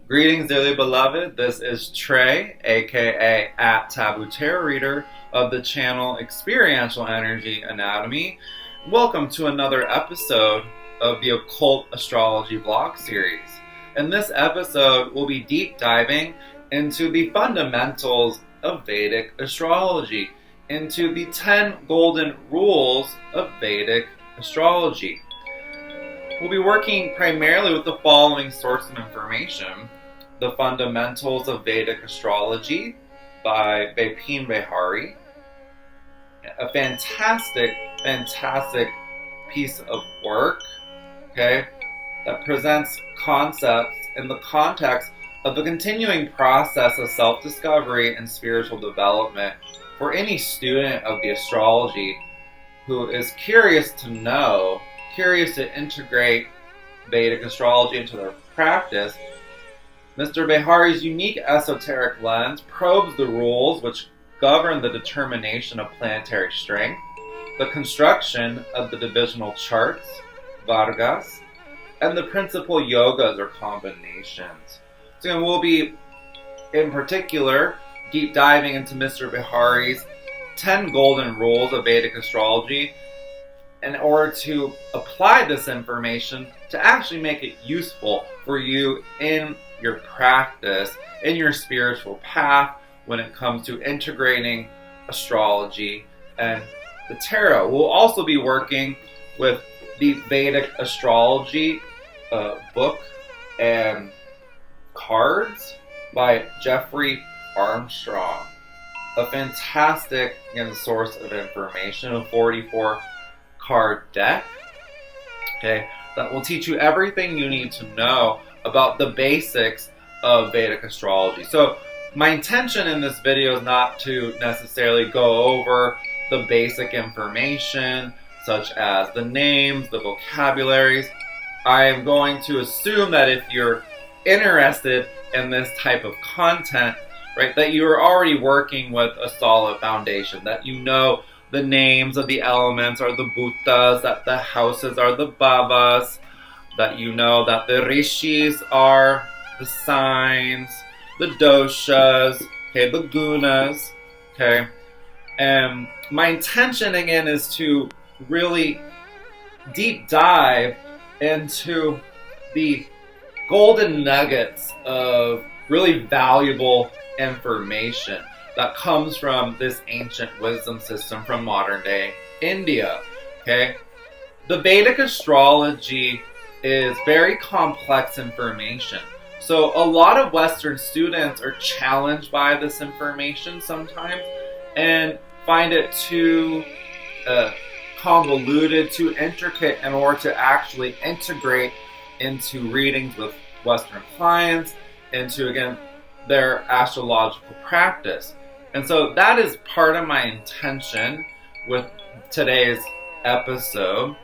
Greetings, dearly beloved. This is Trey, aka at Taboo Tarot Reader of the channel Experiential Energy Anatomy. Welcome to another episode of the Occult Astrology vlog series. In this episode, we'll be deep diving into the fundamentals of Vedic astrology, into the 10 golden rules of Vedic astrology. We'll be working primarily with the following source of information: The Fundamentals of Vedic Astrology by Bipin Behari. A fantastic piece of work, that presents concepts in the context of the continuing process of self-discovery and spiritual development for any student of the astrology who is curious to integrate Vedic astrology into their practice. Mr. Behari's unique esoteric lens probes the rules which govern the determination of planetary strength, the construction of the divisional charts, vargas, and the principal yogas or combinations. So we'll be, in particular, deep diving into Mr. Behari's 10 golden rules of Vedic astrology in order to apply this information to actually make it useful for you in your practice, in your spiritual path when it comes to integrating astrology and the tarot. We'll also be working with the Vedic astrology book and cards by Jeffrey Armstrong. A fantastic source of information, a 44 card deck, that will teach you everything you need to know about the basics of Vedic astrology. So my intention in this video is not to necessarily go over the basic information such as the names, the vocabularies. I am going to assume that if you're interested in this type of content, that you're already working with a solid foundation, that you know the names of the elements are the bhutas, that the houses are the bhavas, that you know that the rishis are the signs, the doshas, the gunas, And my intention again is to really deep dive into the golden nuggets of really valuable information that comes from this ancient wisdom system from modern day India. The Vedic astrology is very complex information. So a lot of Western students are challenged by this information sometimes and find it too convoluted, too intricate in order to actually integrate into readings with Western clients, into, again, their astrological practice. And so that is part of my intention with today's episode,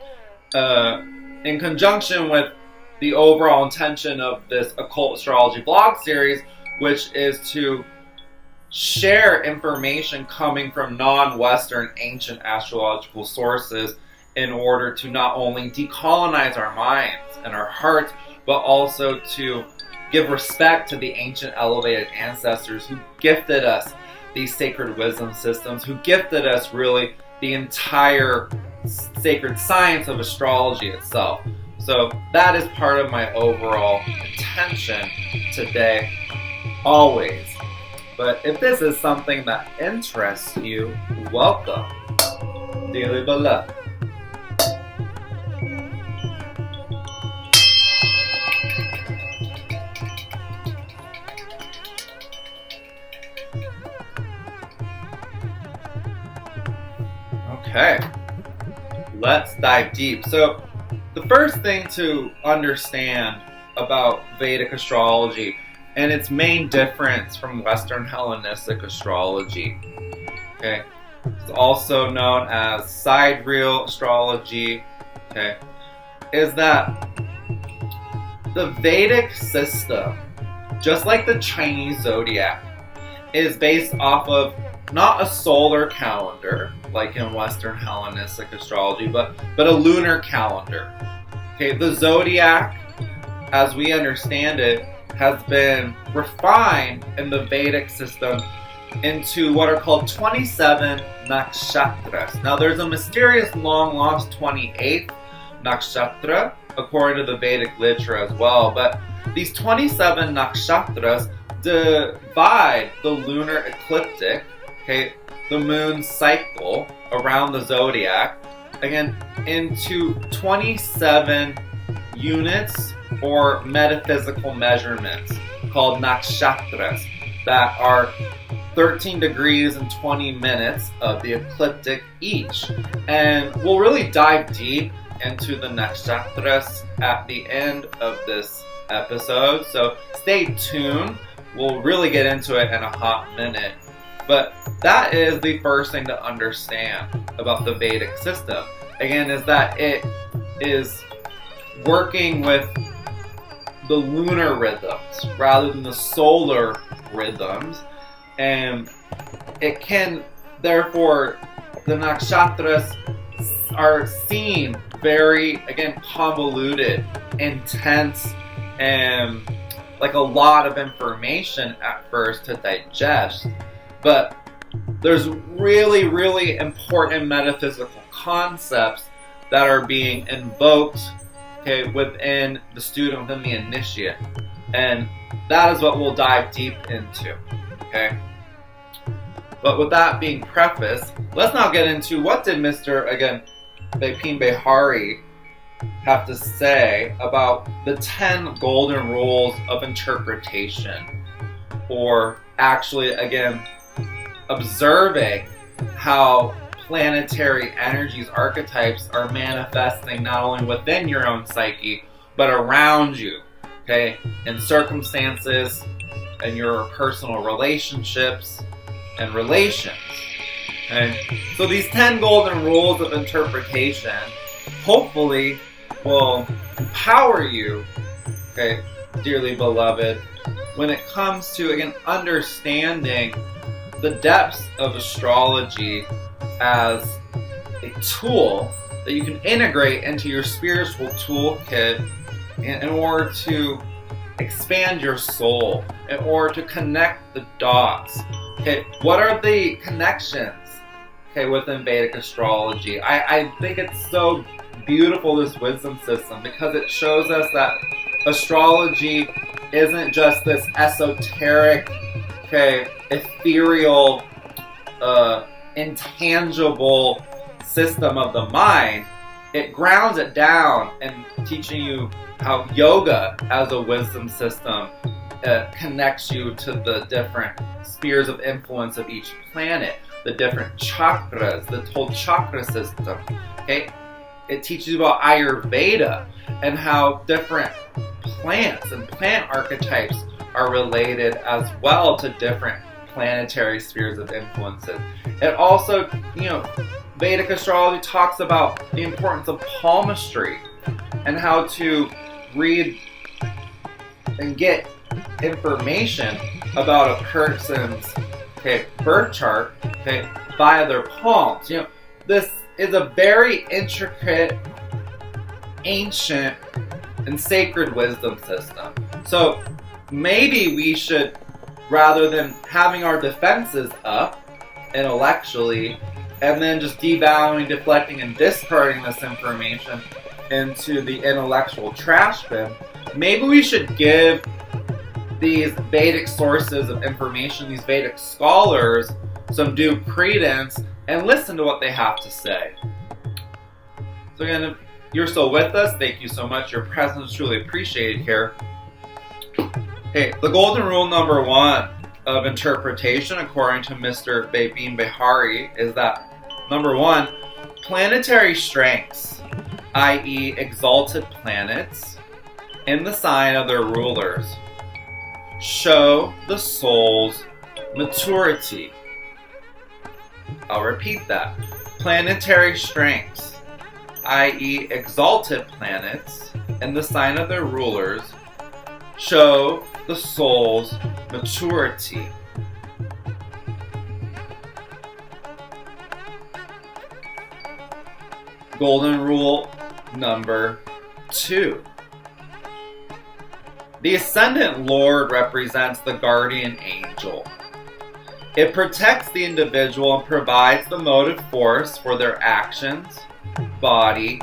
in conjunction with the overall intention of this Occult Astrology vlog series, which is to share information coming from non-Western ancient astrological sources in order to not only decolonize our minds and our hearts, but also to give respect to the ancient elevated ancestors who gifted us these sacred wisdom systems, who gifted us really the entire sacred science of astrology itself. So that is part of my overall intention today, always. But if this is something that interests you, welcome, dearly beloved. Okay, let's dive deep. So the first thing to understand about Vedic astrology and its main difference from Western Hellenistic astrology, it's also known as sidereal astrology, is that the Vedic system, just like the Chinese Zodiac, is based off of not a solar calendar like in Western Hellenistic astrology, but a lunar calendar. The Zodiac, as we understand it, has been refined in the Vedic system into what are called 27 Nakshatras. Now there's a mysterious long-lost 28th Nakshatra, according to the Vedic literature as well, but these 27 Nakshatras divide the lunar ecliptic, okay, the moon cycle around the Zodiac, again, into 27 units or metaphysical measurements called Nakshatras that are 13 degrees and 20 minutes of the ecliptic each. And we'll really dive deep into the Nakshatras at the end of this episode, so stay tuned. We'll really get into it in a hot minute. But that is the first thing to understand about the Vedic system. Again, is that it is working with the lunar rhythms rather than the solar rhythms. And it can, therefore, the nakshatras are seen very, again, convoluted, intense, and like a lot of information at first to digest. But there's really, really important metaphysical concepts that are being invoked, okay, within the student, within the initiate. And that is what we'll dive deep into, okay? But with that being prefaced, let's now get into what did Mr. again, Bipin Behari have to say about the 10 golden rules of interpretation, or actually, again, observing how planetary energies, archetypes are manifesting not only within your own psyche, but around you, okay, in circumstances and your personal relationships and relations. Okay? So these 10 golden rules of interpretation hopefully will empower you, okay, dearly beloved, when it comes to, again, understanding the depths of astrology as a tool that you can integrate into your spiritual toolkit in order to expand your soul, in order to connect the dots. Okay, what are the connections, okay, within Vedic astrology? I think it's so beautiful, this wisdom system, because it shows us that astrology isn't just this esoteric, okay, ethereal, intangible system of the mind. It grounds it down and teaching you how yoga as a wisdom system connects you to the different spheres of influence of each planet, the different chakras, the whole chakra system. Okay, it teaches you about Ayurveda and how different plants and plant archetypes are related as well to different planetary spheres of influences. It also, Vedic astrology talks about the importance of palmistry and how to read and get information about a person's birth chart via their palms. This is a very intricate, ancient, and sacred wisdom system. So maybe we should, rather than having our defenses up intellectually and then just devaluing, deflecting, and discarding this information into the intellectual trash bin, maybe we should give these Vedic sources of information, these Vedic scholars, some due credence and listen to what they have to say. So again, if you're still with us, thank you so much. Your presence is truly appreciated here. Okay, the golden rule number 1 of interpretation, according to Mr. Bipin Behari, is that number 1, planetary strengths, i.e. exalted planets, in the sign of their rulers, show the soul's maturity. I'll repeat that. Planetary strengths, i.e. exalted planets, in the sign of their rulers, show the soul's maturity. Golden rule number 2. The ascendant lord represents the guardian angel. It protects the individual and provides the motive force for their actions, body,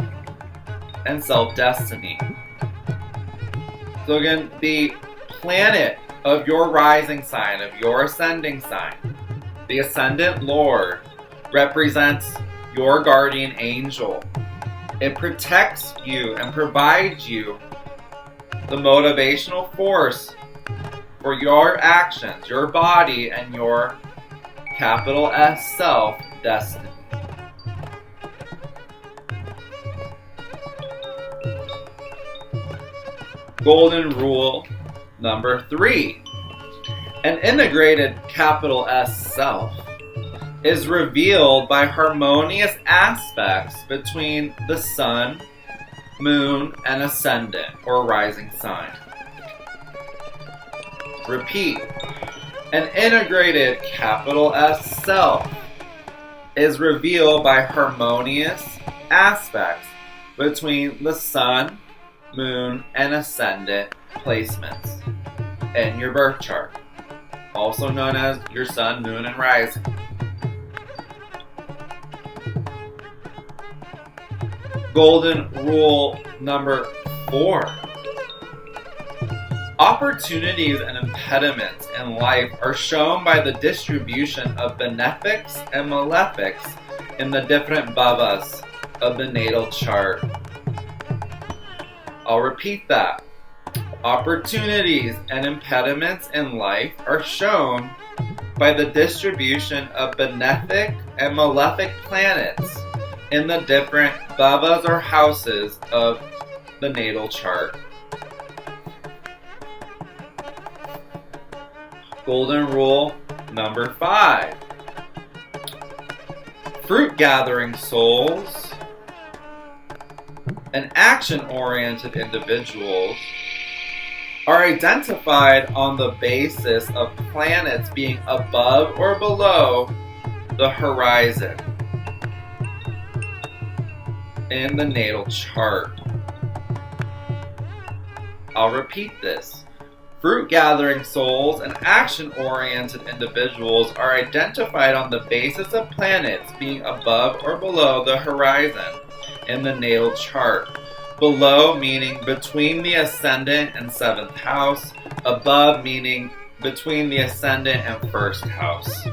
and self-destiny. So again, the planet of your rising sign, of your ascending sign, the ascendant lord, represents your guardian angel. It protects you and provides you the motivational force for your actions, your body, and your capital S self destiny. Golden rule number 3. An integrated capital S self is revealed by harmonious aspects between the sun, moon, and ascendant or rising sign. Repeat. An integrated capital S self is revealed by harmonious aspects between the sun, moon, and ascendant placements in your birth chart, also known as your sun, moon, and rising. Golden rule number 4. Opportunities and impediments in life are shown by the distribution of benefics and malefics in the different bhavas of the natal chart. I'll repeat that. Opportunities and impediments in life are shown by the distribution of benefic and malefic planets in the different bhavas or houses of the natal chart. Golden rule number 5. Fruit gathering souls and action-oriented individuals are identified on the basis of planets being above or below the horizon in the natal chart. I'll repeat this. Fruit gathering souls and action-oriented individuals are identified on the basis of planets being above or below the horizon in the natal chart. Below meaning between the ascendant and 7th house. Above meaning between the ascendant and 1st house.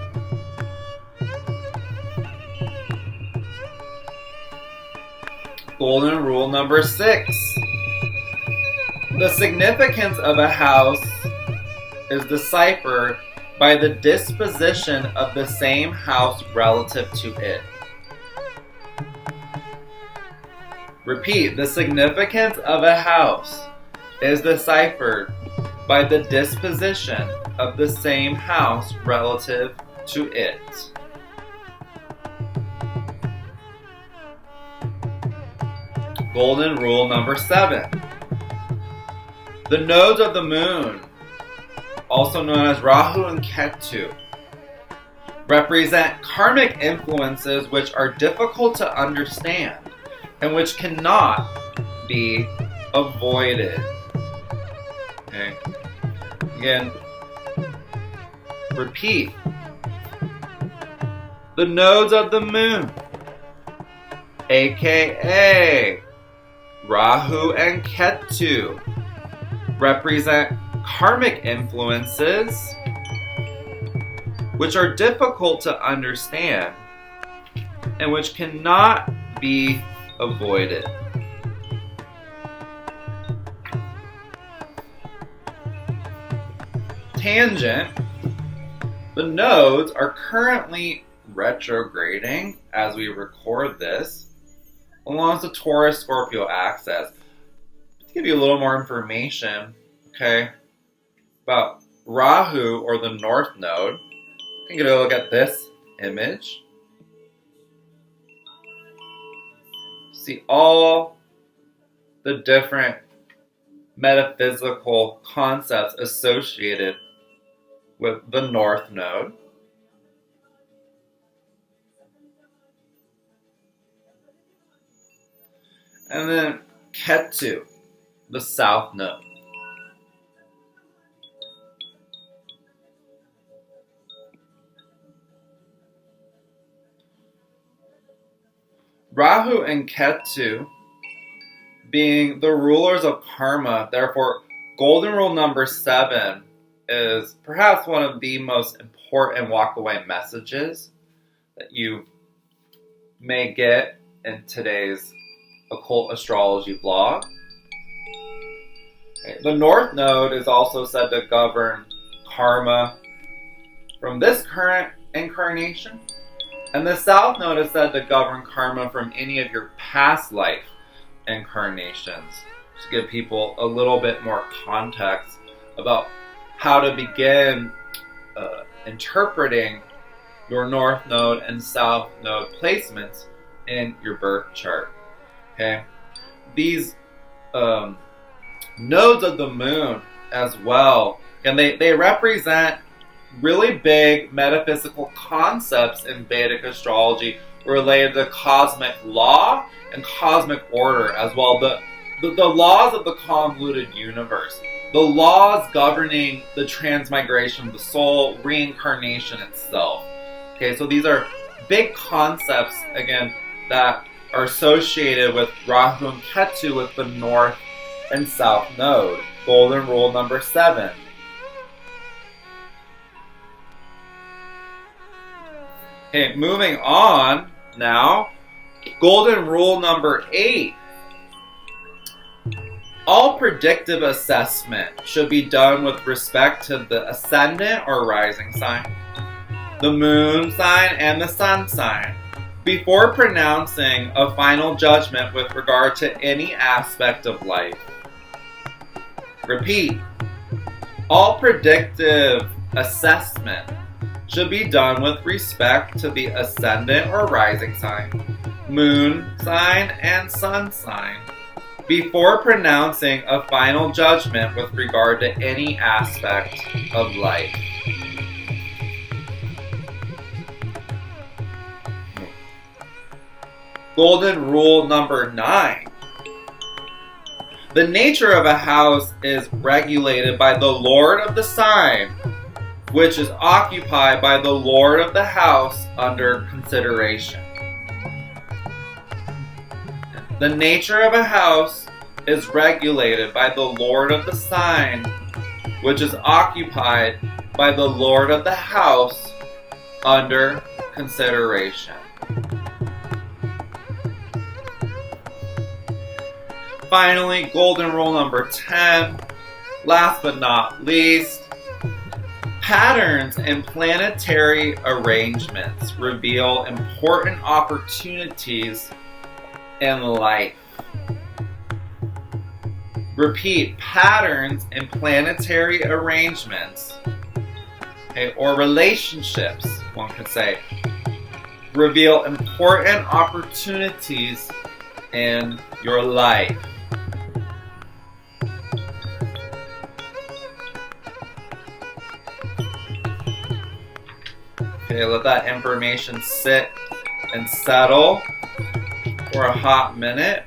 Golden rule number 6. The significance of a house is deciphered by the disposition of the same house relative to it. Repeat, the significance of a house is deciphered by the disposition of the same house relative to it. Golden rule number 7. The nodes of the moon, also known as Rahu and Ketu, represent karmic influences which are difficult to understand and which cannot be avoided. Okay. Again, repeat. The nodes of the moon, aka Rahu and Ketu, represent karmic influences which are difficult to understand and which cannot be avoided. Tangent. The nodes are currently retrograding as we record this along the Taurus-Scorpio axis. To give you a little more information, okay, about Rahu or the North Node, you can get a look at this image. See all the different metaphysical concepts associated with the North Node. And then Ketu, the South Node. Rahu and Ketu being the rulers of karma, therefore golden rule number 7 is perhaps one of the most important walk-away messages that you may get in today's Occult Astrology blog. The North Node is also said to govern karma from this current incarnation, and the South Node is said to govern karma from any of your past life incarnations, to give people a little bit more context about how to begin interpreting your North Node and South Node placements in your birth chart. Okay, these nodes of the moon as well, and they represent really big metaphysical concepts in Vedic astrology related to cosmic law and cosmic order as well. The laws of the convoluted universe, the laws governing the transmigration of the soul, reincarnation itself. Okay, so these are big concepts, again, that are associated with Rahu and Ketu with the North and South Node. Golden rule number 7. Okay, moving on now. Golden rule number 8. All predictive assessment should be done with respect to the ascendant or rising sign, the moon sign, and the sun sign, before pronouncing a final judgment with regard to any aspect of life. Repeat. All predictive assessment should be done with respect to the ascendant or rising sign, moon sign, and sun sign, before pronouncing a final judgment with regard to any aspect of life. Golden rule number 9. The nature of a house is regulated by the lord of the sign, which is occupied by the lord of the house under consideration. The nature of a house is regulated by the lord of the sign, which is occupied by the lord of the house under consideration. Finally, golden rule number 10, last but not least, patterns in planetary arrangements reveal important opportunities in life. Repeat, patterns in planetary arrangements, okay, or relationships, one could say, reveal important opportunities in your life. Okay, let that information sit and settle for a hot minute.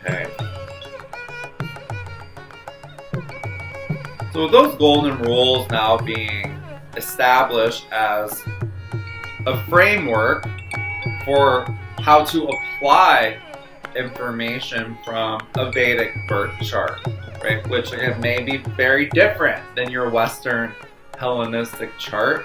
Okay. So with those golden rules now being established as a framework for how to apply information from a Vedic birth chart, right? Which again may be very different than your Western Hellenistic chart.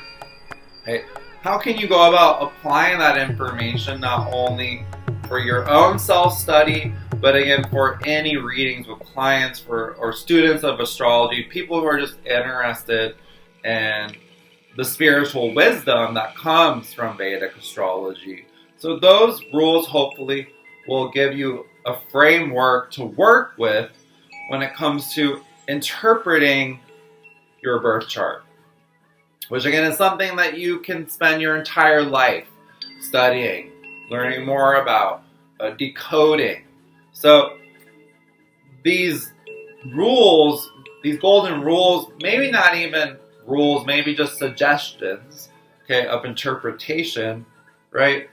Right? How can you go about applying that information not only for your own self-study, but again for any readings with clients or students of astrology, people who are just interested in the spiritual wisdom that comes from Vedic astrology. So those rules hopefully will give you a framework to work with when it comes to interpreting your birth chart, which again is something that you can spend your entire life studying, learning more about, decoding. So these rules, these golden rules, maybe not even rules, maybe just suggestions, okay, of interpretation, right?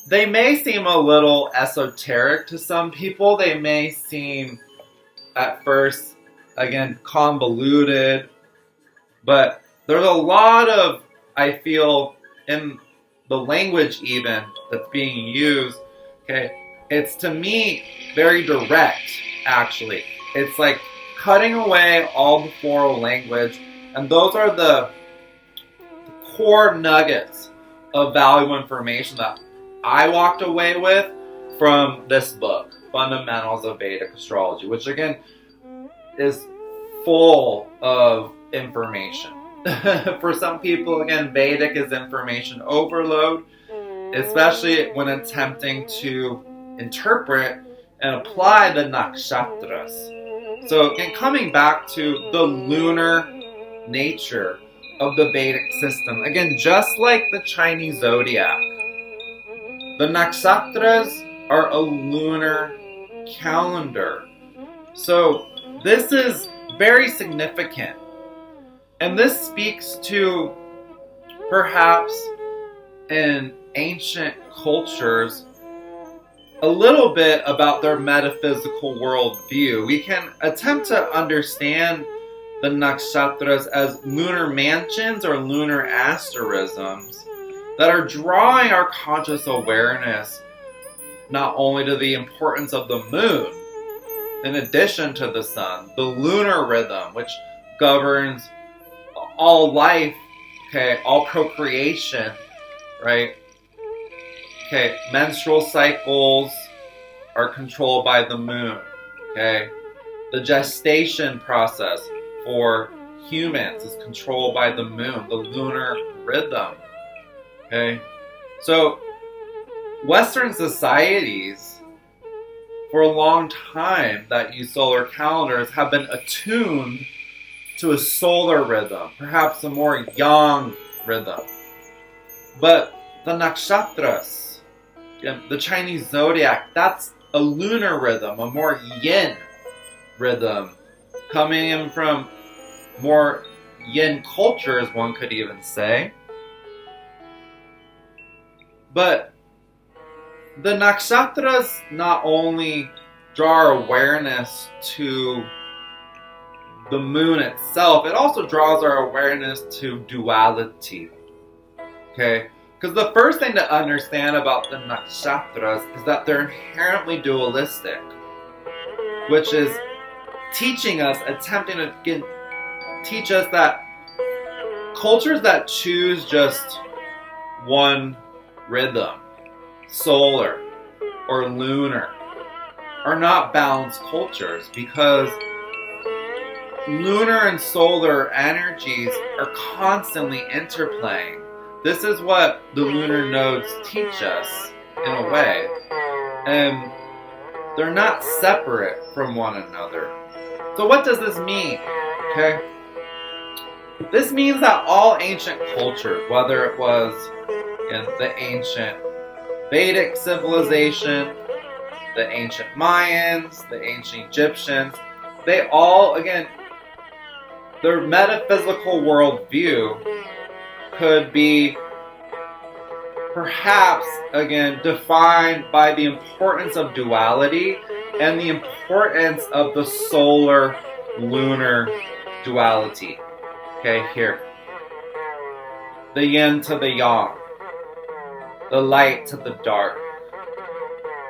They may seem a little esoteric to some people. They may seem at first, again, convoluted, but there's a lot of, I feel, in the language even that's being used, okay, it's to me very direct, actually. It's like cutting away all the floral language, and those are the core nuggets of valuable information that I walked away with from this book, Fundamentals of Vedic Astrology, which again is full of information. For some people, again, Vedic is information overload, especially when attempting to interpret and apply the Nakshatras. So again, coming back to the lunar nature of the Vedic system, again, just like the Chinese Zodiac, the Nakshatras are a lunar calendar. So this is very significant. And this speaks to, perhaps, in ancient cultures, a little bit about their metaphysical worldview. We can attempt to understand the Nakshatras as lunar mansions or lunar asterisms that are drawing our conscious awareness not only to the importance of the moon, in addition to the sun, the lunar rhythm, which governs all life, okay, all procreation, right? Okay, menstrual cycles are controlled by the moon, okay? The gestation process for humans is controlled by the moon, the lunar rhythm, okay? So, Western societies, for a long time that use solar calendars, have been attuned to a solar rhythm, perhaps a more yang rhythm. But the Nakshatras, the Chinese Zodiac, that's a lunar rhythm, a more yin rhythm, coming in from more yin cultures, one could even say. But the Nakshatras not only draw our awareness to the moon itself, it also draws our awareness to duality. Okay? Because the first thing to understand about the Nakshatras is that they're inherently dualistic, which is teaching us, attempting to teach us that cultures that choose just one rhythm, solar or lunar, are not balanced cultures, because lunar and solar energies are constantly interplaying. This is what the lunar nodes teach us, in a way. And they're not separate from one another. So what does this mean? Okay? This means that all ancient cultures, whether it was in the ancient Vedic civilization, the ancient Mayans, the ancient Egyptians, they all, again, their metaphysical worldview could be perhaps, again, defined by the importance of duality and the importance of the solar-lunar duality. Okay, here. The yin to the yang. The light to the dark.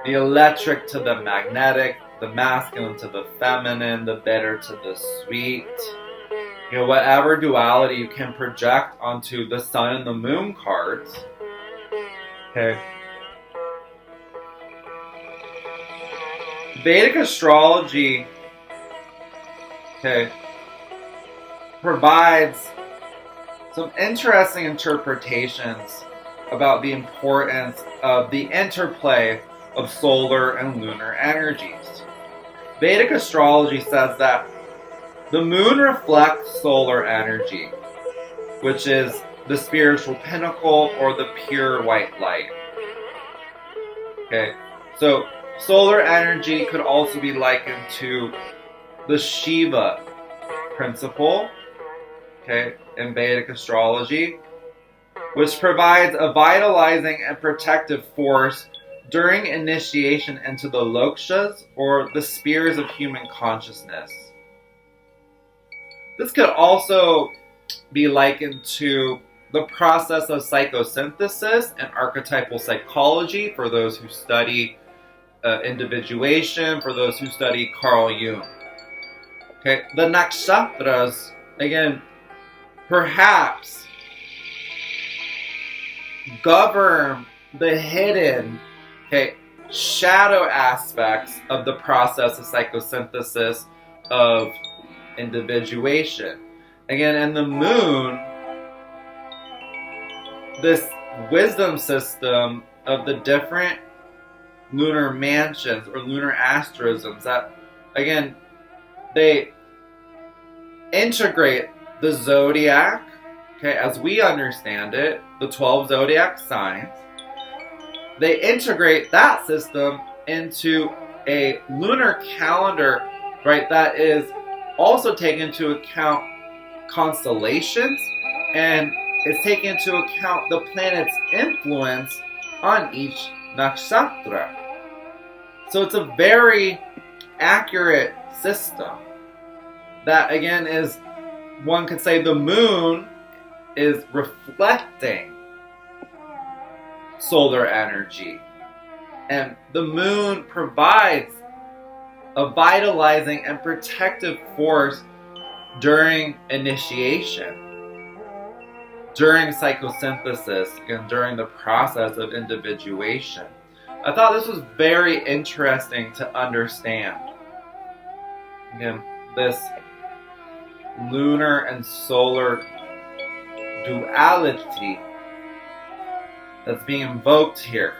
The electric to the magnetic. The masculine to the feminine. The bitter to the sweet. You know, whatever duality you can project onto the sun and the moon cards. Okay. Vedic astrology, okay, provides some interesting interpretations about the importance of the interplay of solar and lunar energies. Vedic astrology says that the moon reflects solar energy, which is the spiritual pinnacle or the pure white light. Okay, so solar energy could also be likened to the Shiva principle, okay, in Vedic astrology, which provides a vitalizing and protective force during initiation into the lokshas, or the spheres of human consciousness. This could also be likened to the process of psychosynthesis and archetypal psychology for those who study individuation, for those who study Carl Jung. Okay, the nakshatras, again, perhaps govern the hidden, shadow aspects of the process of psychosynthesis of individuation. Again, and the moon, this wisdom system of the different lunar mansions or lunar asterisms that, again, they integrate the zodiac, as we understand it, the 12 zodiac signs. They integrate that system into a lunar calendar, right, that is also taking into account constellations, and it's taking into account the planet's influence on each nakshatra. So it's a very accurate system that, again, is, one could say, the moon is reflecting solar energy, and the moon provides a vitalizing and protective force during initiation, during psychosynthesis, and during the process of individuation. I thought this was very interesting to understand. Again, this lunar and solar duality that's being invoked here.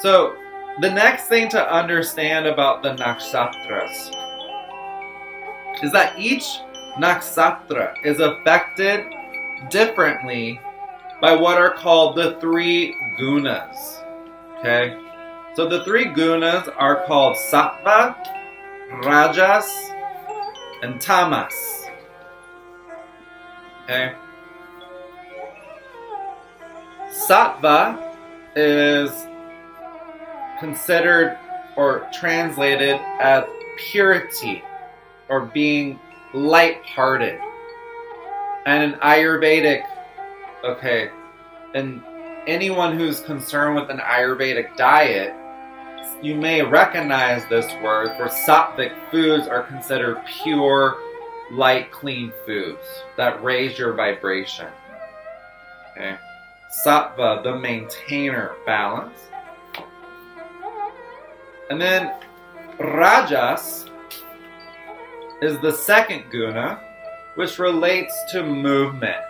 So, the next thing to understand about the nakshatras is that each nakshatra is affected differently by what are called the three gunas. Okay? So the three gunas are called sattva, rajas, and tamas. Okay? Sattva is considered or translated as purity or being light-hearted. And in Ayurvedic, and anyone who's concerned with an Ayurvedic diet, you may recognize this word, for sattvic foods are considered pure, light, clean foods that raise your vibration. Okay? Sattva, the maintainer, balance. And then rajas is the second guna, which relates to movement.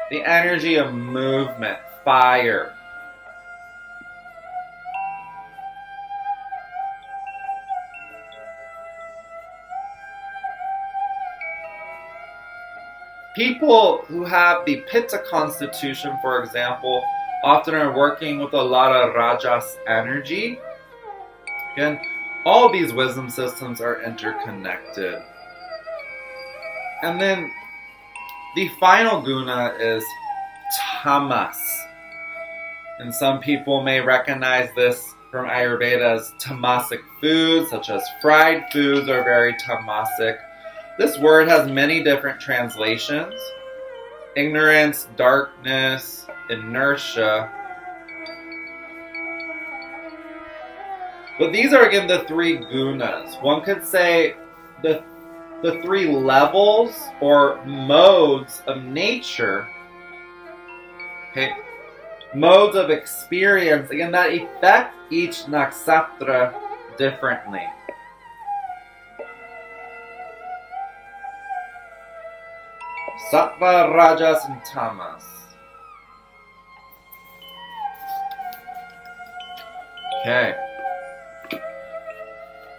The energy of movement, fire. People who have the Pitta constitution, for example, often are working with a lot of rajas energy. Again, all these wisdom systems are interconnected. And then the final guna is tamas. And some people may recognize this from Ayurveda as tamasic foods, such as fried foods are very tamasic. This word has many different translations. Ignorance, darkness, inertia. But these are, again, the three gunas. One could say the three levels or modes of nature, modes of experience, again, that affect each nakshatra differently. Sattva, rajas, and tamas. Okay.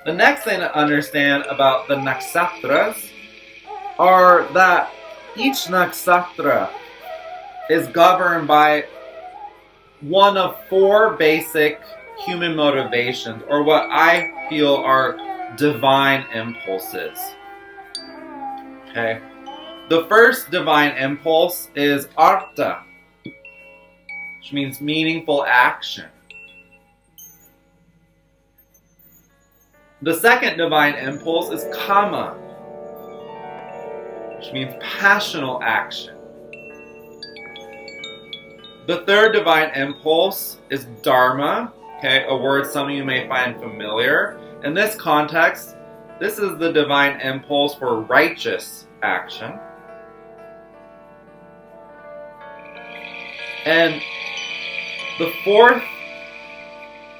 The next thing to understand about the nakshatras are that each nakshatra is governed by one of four basic human motivations, or what I feel are divine impulses. Okay. The first divine impulse is artha, which means meaningful action. The second divine impulse is kama, which means passional action. The third divine impulse is dharma, okay, a word some of you may find familiar. In this context, this is the divine impulse for righteous action. And the fourth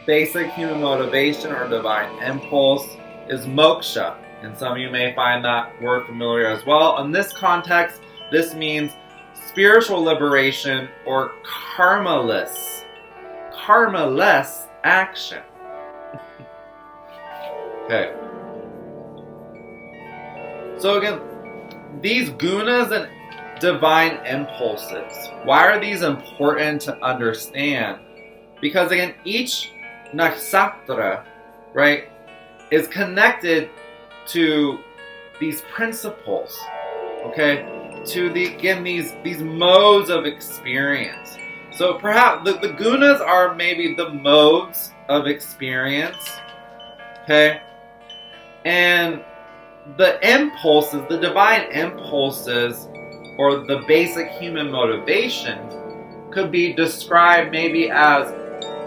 basic human motivation or divine impulse is moksha. And some of you may find that word familiar as well. In this context, this means spiritual liberation or karmaless action. Okay. So again, these gunas and divine impulses, why are these important to understand? Because again, each nakshatra, right, is connected to these principles, okay, to these modes of experience. So perhaps the gunas are maybe the modes of experience, okay, and the impulses, the divine impulses, or the basic human motivations could be described maybe as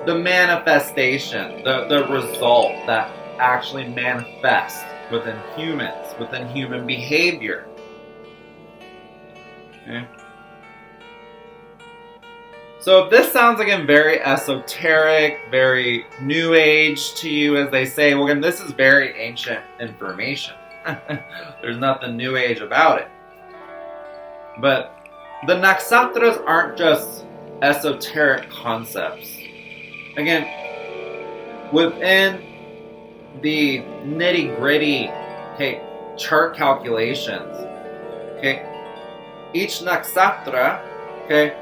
the manifestation, the result that actually manifests within humans, within human behavior. Okay. So if this sounds again very esoteric, very new age to you, as they say, well again, this is very ancient information. There's nothing new age about it. But the nakshatras aren't just esoteric concepts. Again, within the nitty-gritty, okay, chart calculations, okay, each nakshatra, okay,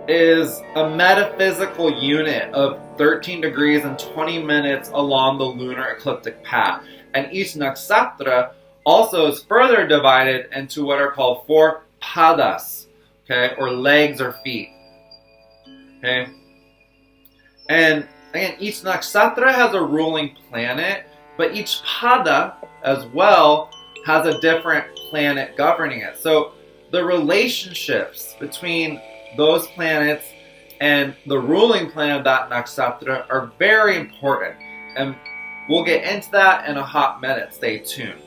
is a metaphysical unit of 13 degrees and 20 minutes along the lunar ecliptic path. And each nakshatra also is further divided into what are called 4 padas, okay, or legs or feet. Okay? And again, each nakshatra has a ruling planet, but each pada as well has a different planet governing it. So the relationships between those planets and the ruling planet of that nakshatra are very important. And we'll get into that in a hot minute. Stay tuned.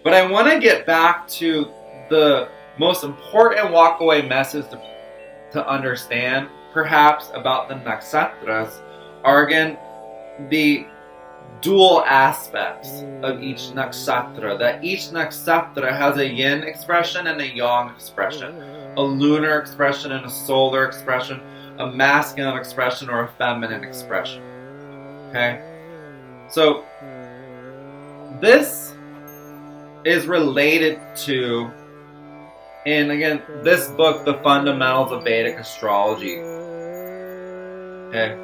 But I want to get back to the most important walkaway message to understand, perhaps, about the nakshatras are again the dual aspects of each nakshatra. That each nakshatra has a yin expression and a yang expression, a lunar expression and a solar expression, a masculine expression or a feminine expression. Okay? So this is related to, in again, this book, The Fundamentals of Vedic Astrology. Okay.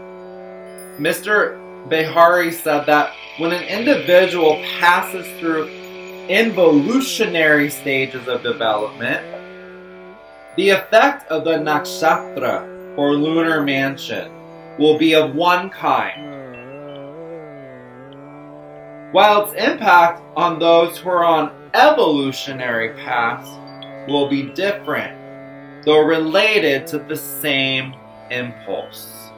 Mr. Behari said that when an individual passes through involutionary stages of development, the effect of the nakshatra or lunar mansion will be of one kind, while its impact on those who are on evolutionary paths will be different, though related to the same impulse.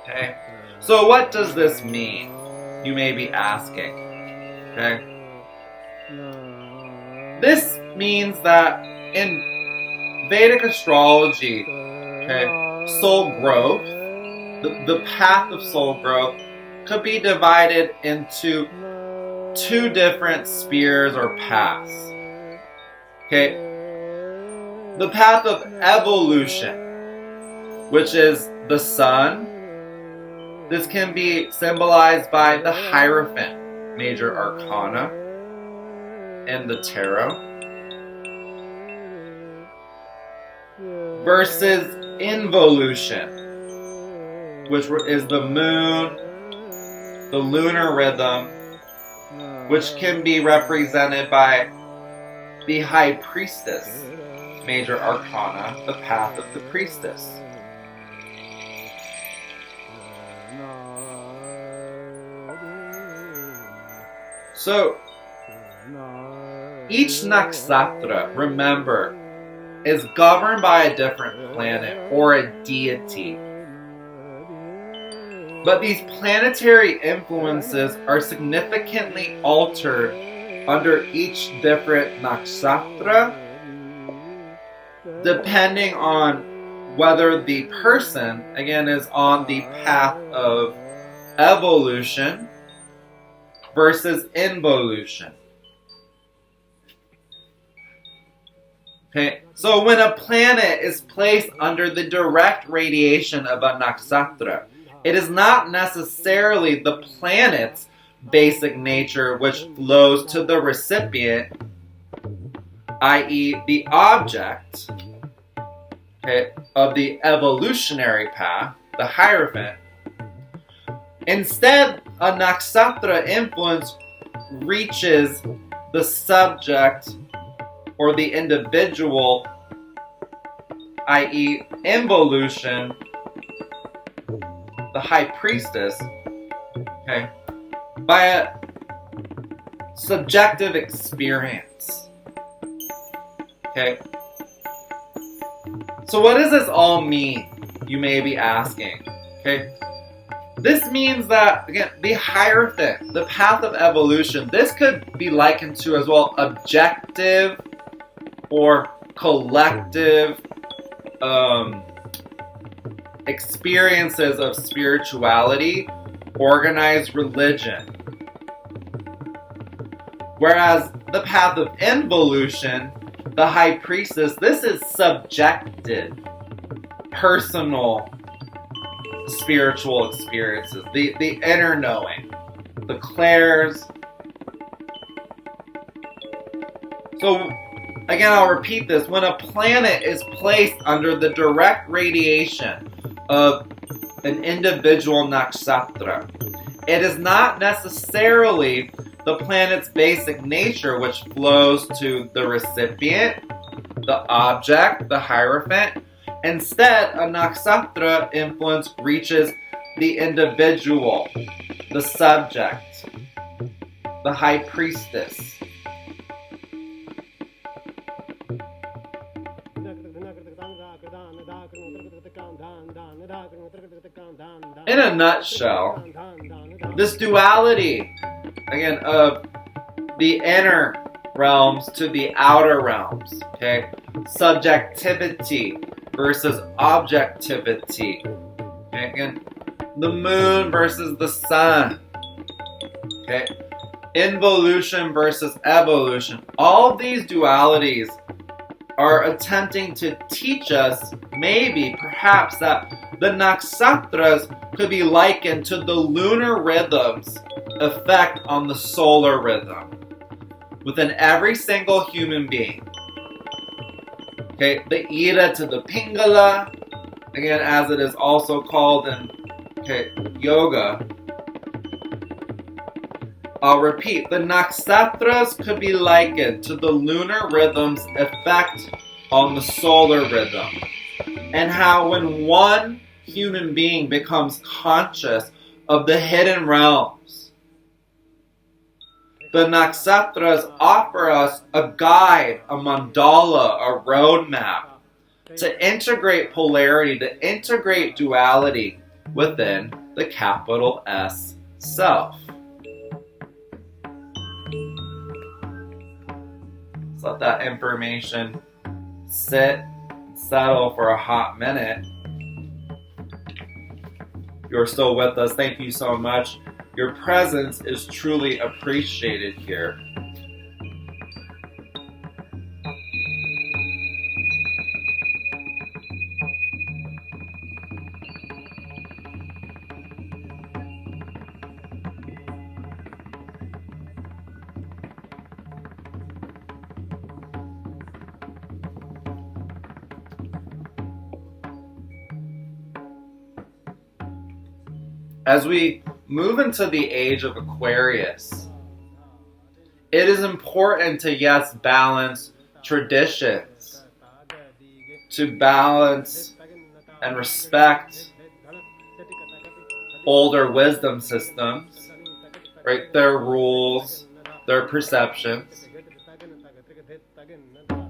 Okay? So what does this mean? You may be asking. Okay? This means that in Vedic astrology, okay, soul growth, the path of soul growth could be divided into 2 different spheres or paths. Okay? The path of evolution, which is the sun. This can be symbolized by the Hierophant, major arcana, and the tarot. Versus involution, which is the moon, the lunar rhythm, which can be represented by the high priestess, major arcana, the path of the priestess. So, each nakshatra, remember, is governed by a different planet or a deity. But these planetary influences are significantly altered under each different nakshatra, depending on whether the person, again, is on the path of evolution versus involution. Okay, so when a planet is placed under the direct radiation of a nakshatra, it is not necessarily the planet's basic nature which flows to the recipient, i.e. the object, okay, of the evolutionary path, the Hierophant. Instead, a nakshatra influence reaches the subject or the individual, i.e. involution, the High Priestess, okay, by a subjective experience. Okay. So what does this all mean? You may be asking. Okay. This means that, again, the Hierophant, the path of evolution, this could be likened to as well objective or collective experiences of spirituality, organized religion. Whereas the path of involution, the High Priestess, this is subjective, personal spiritual experiences, the inner knowing, the clairs. So, again, I'll repeat this. When a planet is placed under the direct radiation of an individual nakshatra, it is not necessarily the planet's basic nature which flows to the recipient, the object, the Hierophant. Instead, a nakshatra influence reaches the individual, the subject, the High Priestess. In a nutshell, this duality, again, of the inner realms to the outer realms, okay? Subjectivity versus objectivity. Okay? Again, the moon versus the sun. Okay? Involution versus evolution. All these dualities are attempting to teach us, maybe, perhaps, that the nakshatras could be likened to the lunar rhythm's effect on the solar rhythm within every single human being. Okay, the Ida to the Pingala, again, as it is also called in yoga. I'll repeat, the nakshatras could be likened to the lunar rhythm's effect on the solar rhythm, and how when one human being becomes conscious of the hidden realms, the nakshatras offer us a guide, a mandala, a roadmap to integrate polarity, to integrate duality within the capital S self. Let's let that information sit, settle for a hot minute. If you're still with us, thank you so much. Your presence is truly appreciated here. As we move into the age of Aquarius, it is important to, yes, balance traditions to balance and respect older wisdom systems, right? Their rules, their perceptions.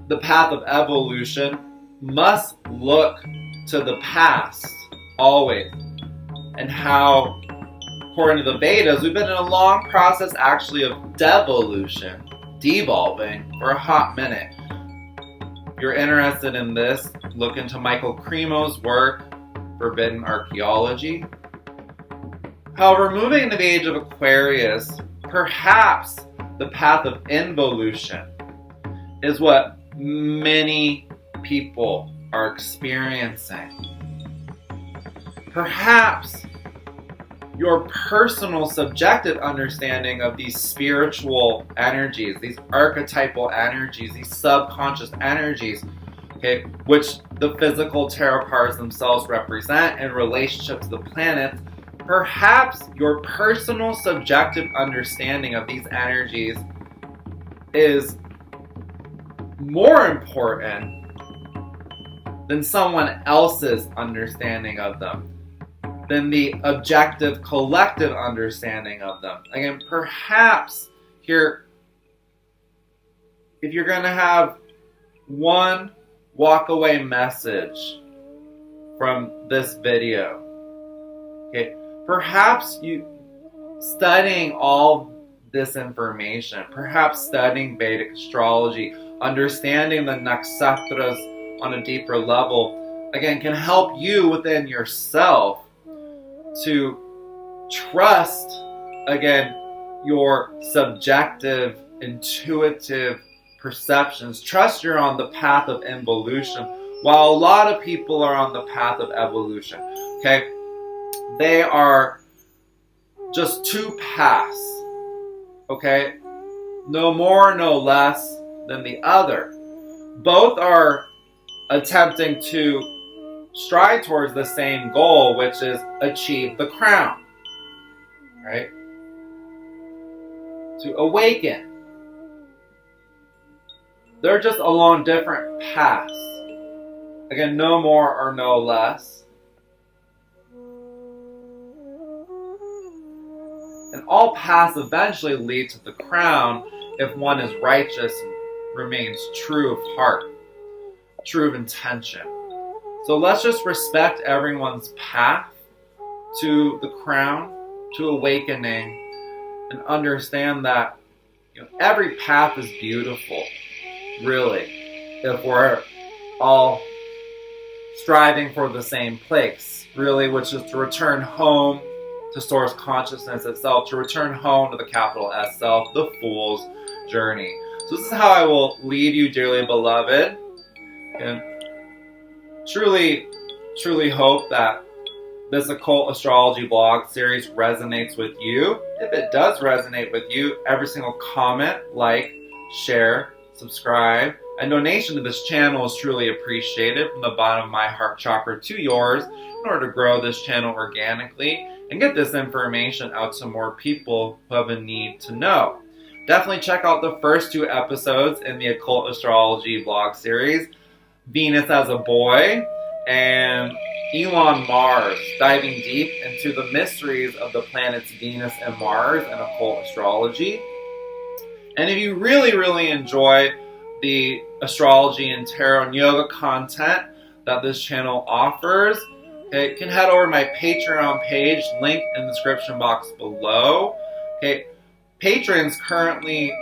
The path of evolution must look to the past always, and how, according to the Vedas, we've been in a long process actually of devolution, devolving, for a hot minute. If you're interested in this, look into Michael Cremo's work, Forbidden Archaeology. However, moving into the age of Aquarius, perhaps the path of involution is what many people are experiencing. Perhaps your personal subjective understanding of these spiritual energies, these archetypal energies, these subconscious energies, okay, which the physical tarot cards themselves represent in relationship to the planets, perhaps your personal subjective understanding of these energies is more important than someone else's understanding of them, than the objective collective understanding of them. Again, perhaps here, if you're going to have one walk-away message from this video, okay, perhaps you studying all this information, perhaps studying Vedic astrology, understanding the Nakshatras on a deeper level, again, can help you within yourself to trust, again, your subjective, intuitive perceptions. Trust you're on the path of involution, while a lot of people are on the path of evolution. Okay? They are just two paths. Okay? No more, no less than the other. Both are attempting to strive towards the same goal, which is achieve the crown, right? To awaken. They're just along different paths. Again, no more or no less. And all paths eventually lead to the crown if one is righteous and remains true of heart, true of intention. So let's just respect everyone's path to the crown, to awakening, and understand that every path is beautiful, really, if we're all striving for the same place, really, which is to return home to source consciousness itself, to return home to the capital S self, the Fool's journey. So this is how I will lead you, dearly beloved, and truly hope that this Occult Astrology vlog series resonates with you. If it does resonate with you, every single comment, like, share, subscribe, and donation to this channel is truly appreciated from the bottom of my heart chakra to yours in order to grow this channel organically and get this information out to more people who have a need to know. Definitely check out the first two episodes in the Occult Astrology vlog series, Venus as a Boy and Elon Mars, diving deep into the mysteries of the planets Venus and Mars and occult astrology. And if you really enjoy the astrology and tarot and yoga content that this channel offers, okay, you can head over to my Patreon page, link in the description box below. Okay, patrons currently,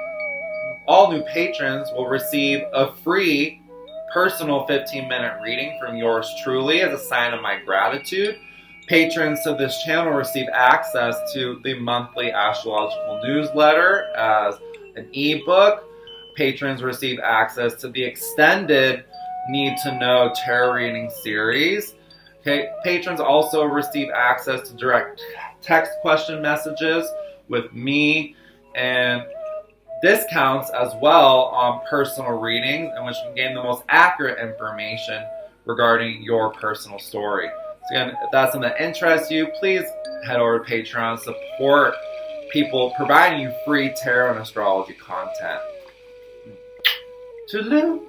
all new patrons will receive a free personal 15-minute reading from yours truly as a sign of my gratitude. Patrons to this channel receive access to the monthly astrological newsletter as an ebook. Patrons receive access to the extended Need to Know tarot reading series. Okay, patrons also receive access to direct text question messages with me and discounts as well on personal readings in which you can gain the most accurate information regarding your personal story. So again, if that's something that interests you, please head over to Patreon, support people providing you free tarot and astrology content. Toodaloo!